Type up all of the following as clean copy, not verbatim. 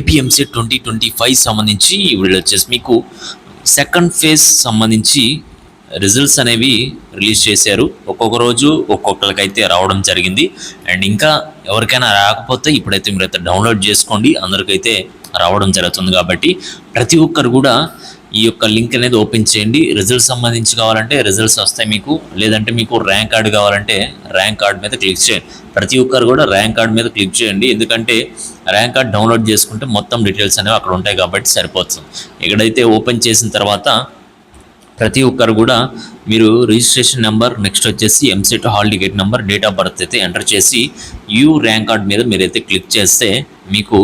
APMC 2025 సంబంధించి వీళ్ళు వచ్చేసి మీకు సెకండ్ ఫేజ్ సంబంధించి రిజల్ట్స్ అనేవి రిలీజ్ చేశారు. ఒక్కొక్క రోజు ఒక్కొక్కరికైతే రావడం జరిగింది. అండ్ ఇంకా ఎవరికైనా రాకపోతే ఇప్పుడైతే మీరైతే డౌన్లోడ్ చేసుకోండి, అందరికైతే రావడం జరుగుతుంది. కాబట్టి ప్రతి ఒక్కరు కూడా ఈ యొక్క లింక్ అనేది ఓపెన్ చేయండి. రిజల్ట్స్ సంబంధించి కావాలంటే రిజల్ట్స్ వస్తాయి మీకు, లేదంటే మీకు ర్యాంక్ కార్డు కావాలంటే ర్యాంక్ కార్డు మీద క్లిక్ చేయండి. ప్రతి ఒక్కరు కూడా ర్యాంక్ కార్డు మీద క్లిక్ చేయండి, ఎందుకంటే ర్యాంక్ కార్డ్ డౌన్లోడ్ చేసుకుంటే మొత్తం డీటెయిల్స్ అనేవి అక్కడ ఉంటాయి కాబట్టి సరిపోతుంది. ఇక్కడైతే ఓపెన్ చేసిన తర్వాత ప్రతి ఒక్కరు కూడా మీరు రిజిస్ట్రేషన్ నెంబర్, నెక్స్ట్ వచ్చేసి EAMCET hall ticket number, date of birth అయితే ఎంటర్ చేసి యూ ర్యాంక్ కార్డ్ మీద మీరైతే క్లిక్ చేస్తే మీకు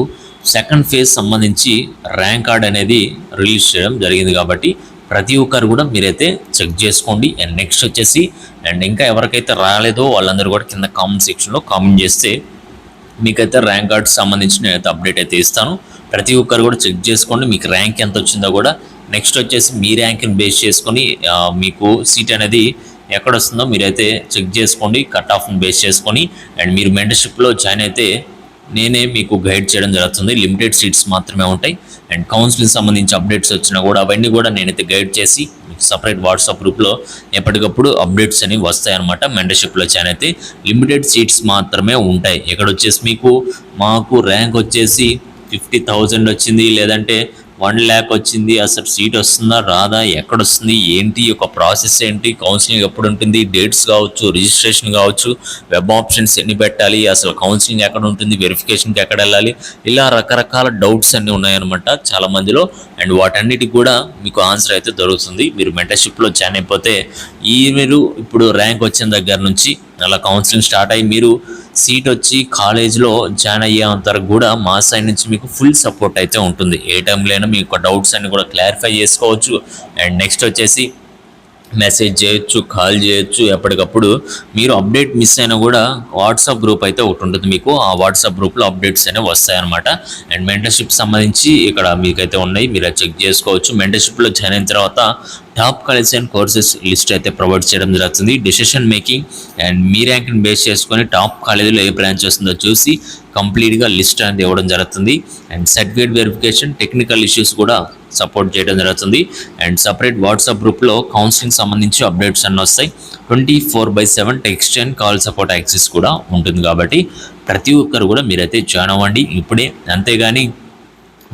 సెకండ్ ఫేజ్ సంబంధించి ర్యాంక్ కార్డ్ అనేది రిలీజ్ చేయడం జరిగింది. కాబట్టి ప్రతి ఒక్కరు కూడా మీరైతే చెక్ చేసుకోండి. అండ్ నెక్స్ట్ వచ్చేసి అండ్ ఇంకా ఎవరికైతే రాలేదో వాళ్ళందరూ కూడా కింద కామెంట్ సెక్షన్లో కామెంట్ చేస్తే మీకైతే ర్యాంక్ కార్డ్ సంబంధించిన నేనైతే అప్డేట్ అయితే ఇస్తాను. ప్రతి ఒక్కరు కూడా చెక్ చేసుకోండి, మీకు ర్యాంక్ ఎంత వచ్చిందో కూడా. నెక్స్ట్ వచ్చేసి మీ ర్యాంక్ని బేస్ చేసుకొని మీకు సీట్ అనేది ఎక్కడ వస్తుందో మీరైతే చెక్ చేసుకోండి, కట్ ఆఫ్ని బేస్ చేసుకొని. అండ్ మీరు మెంటర్షిప్లో జాయిన్ అయితే నేనే మీకు గైడ్ చేయడం జరుగుతుంది. లిమిటెడ్ సీట్స్ మాత్రమే ఉంటాయి. అండ్ కౌన్సిలింగ్ సంబంధించి అప్డేట్స్ వచ్చినా కూడా అవన్నీ కూడా నేనైతే గైడ్ చేసి మీకు సపరేట్ వాట్సాప్ గ్రూప్లో ఎప్పటికప్పుడు అప్డేట్స్ అనేవి వస్తాయన్నమాట. మెంటర్షిప్లో జాయిన్ అయితే లిమిటెడ్ సీట్స్ మాత్రమే ఉంటాయి. ఇక్కడ వచ్చేసి మీకు మాకు ర్యాంక్ వచ్చేసి 50,000 వచ్చింది, లేదంటే 1 lakh వచ్చింది, అసలు సీట్ వస్తుందా రాదా, ఎక్కడ వస్తుంది ఏంటి, ఒక ప్రాసెస్ ఏంటి, కౌన్సిలింగ్ ఎప్పుడు ఉంటుంది, డేట్స్ కావచ్చు, రిజిస్ట్రేషన్ కావచ్చు, వెబ్ ఆప్షన్స్ ఎన్ని పెట్టాలి, అసలు కౌన్సిలింగ్ ఎక్కడ ఉంటుంది, వెరిఫికేషన్కి ఎక్కడ వెళ్ళాలి, ఇలా రకరకాల డౌట్స్ అన్నీ ఉన్నాయన్నమాట చాలా మందిలో. అండ్ వాటన్నిటికి కూడా మీకు ఆన్సర్ అయితే దొరుకుతుంది మీరు మెంటర్షిప్లో జాయిన్ అయిపోతే. మీరు ఇప్పుడు ర్యాంక్ వచ్చిన దగ్గర నుంచి అలా కౌన్సిలింగ్ స్టార్ట్ అయ్యి మీరు సీట్ వచ్చి కాలేజ్లో జాయిన్ అయ్యేంత వరకు కూడా మా సైడ్ నుంచి మీకు ఫుల్ సపోర్ట్ అయితే ఉంటుంది. ఏ టైంలో అయినా మీ యొక్క డౌట్స్ అన్ని కూడా క్లారిఫై చేసుకోవచ్చు. అండ్ నెక్స్ట్ వచ్చేసి మెసేజ్ చేయొచ్చు, కాల్ చేయొచ్చు. ఎప్పటికప్పుడు మీరు అప్డేట్ మిస్ అయినా కూడా వాట్సాప్ గ్రూప్ అయితే ఒకటి ఉంటుంది మీకు, ఆ వాట్సాప్ గ్రూప్లో అప్డేట్స్ అనేవి వస్తాయన్నమాట. అండ్ మెంటర్షిప్ సంబంధించి ఇక్కడ మీకైతే ఉన్నాయి, మీరు చెక్ చేసుకోవచ్చు. మెంటర్షిప్లో జాయిన్ అయిన తర్వాత top colleges and courses list అయితే ప్రొవైడ్ చేయడం జరుగుతుంది. డెసిషన్ మేకింగ్ అండ్ మీ ర్యాంక్ని బేస్ చేసుకొని టాప్ కాలేజీలో ఏ బ్రాంచ్ వస్తుందో చూసి కంప్లీట్గా లిస్ట్ అనేది ఇవ్వడం జరుగుతుంది. And certificate verification, technical issues కూడా సపోర్ట్ చేయడం జరుగుతుంది. అండ్ సపరేట్ వాట్సాప్ గ్రూప్లో కౌన్సిలింగ్ సంబంధించి అప్డేట్స్ అన్నీ వస్తాయి. 24/7 text and call support access కూడా ఉంటుంది. కాబట్టి ప్రతి ఒక్కరు కూడా మీరైతే జాయిన్ అవ్వండి ఇప్పుడే. అంతేగాని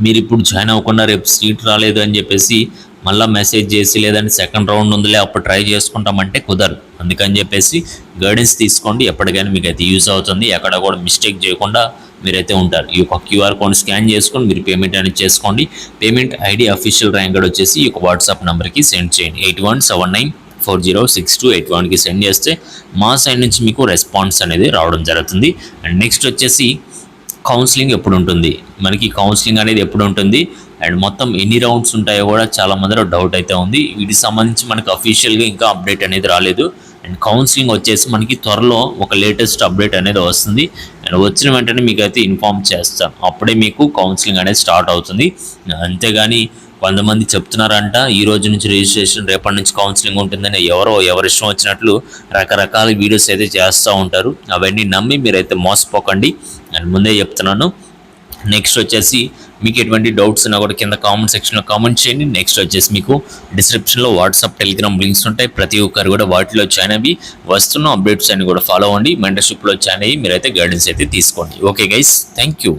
మీరు ఇప్పుడు జాయిన్ అవ్వకుండా రేపు సీట్ రాలేదు అని చెప్పేసి మళ్ళీ మెసేజ్ చేసి లేదంటే సెకండ్ రౌండ్ ఉందిలే అప్పుడు ట్రై చేసుకుంటామంటే కుదరదు. అందుకని చెప్పేసి గైడెన్స్ తీసుకోండి, ఎప్పటికైనా మీకు అయితే యూజ్ అవుతుంది. ఎక్కడ కూడా మిస్టేక్ చేయకుండా మీరైతే ఉంటారు. ఈ యొక్క క్యూఆర్ కోడ్ స్కాన్ చేసుకొని మీరు పేమెంట్ అనేది చేసుకోండి. Payment ID official rank card వచ్చేసి ఈ యొక్క వాట్సాప్ నెంబర్కి సెండ్ చేయండి. 8179406281కి సెండ్ చేస్తే మా సైడ్ నుంచి మీకు రెస్పాన్స్ అనేది రావడం జరుగుతుంది. అండ్ నెక్స్ట్ వచ్చేసి కౌన్సిలింగ్ ఎప్పుడు ఉంటుంది, మనకి కౌన్సిలింగ్ అనేది ఎప్పుడు ఉంటుంది అండ్ మొత్తం ఎన్ని రౌండ్స్ ఉంటాయో కూడా చాలా మందిలో డౌట్ అయితే ఉంది. వీటికి సంబంధించి మనకు అఫీషియల్గా ఇంకా అప్డేట్ అనేది రాలేదు. అండ్ కౌన్సిలింగ్ వచ్చేసి మనకి త్వరలో ఒక లేటెస్ట్ అప్డేట్ అనేది వస్తుంది. అండ్ వచ్చిన వెంటనే మీకు అయితే ఇన్ఫామ్ చేస్తాం, అప్పుడే మీకు కౌన్సిలింగ్ అనేది స్టార్ట్ అవుతుంది. అంతేగాని కొంతమంది చెప్తున్నారంట ఈ రోజు నుంచి రిజిస్ట్రేషన్, రేపటి నుంచి కౌన్సిలింగ్ ఉంటుందని ఎవరిష్టం వచ్చినట్లు రకరకాల వీడియోస్ అయితే చేస్తూ ఉంటారు. అవన్నీ నమ్మి మీరైతే మోసపోకండి. అండ్ ముందే చెప్తున్నాను. నెక్స్ట్ వచ్చేసి మీకు ఎటువంటి డౌట్స్ ఉన్నా కూడా కింద కామెంట్ సెక్షన్లో కామెంట్ చేయండి. నెక్స్ట్ వచ్చేసి మీకు డిస్క్రిప్షన్లో వాట్సాప్, టెలిగ్రామ్ లింక్స్ ఉంటాయి. ప్రతి ఒక్కరు కూడా వాటిలో జాయిన్ అయ్యి వస్తున్న అప్డేట్స్ అన్ని కూడా ఫాలో అవ్వండి. మెంటర్షిప్లో జాయిన్ అయ్యి మీరైతే గైడెన్స్ అయితే తీసుకోండి. Okay guys, thank you.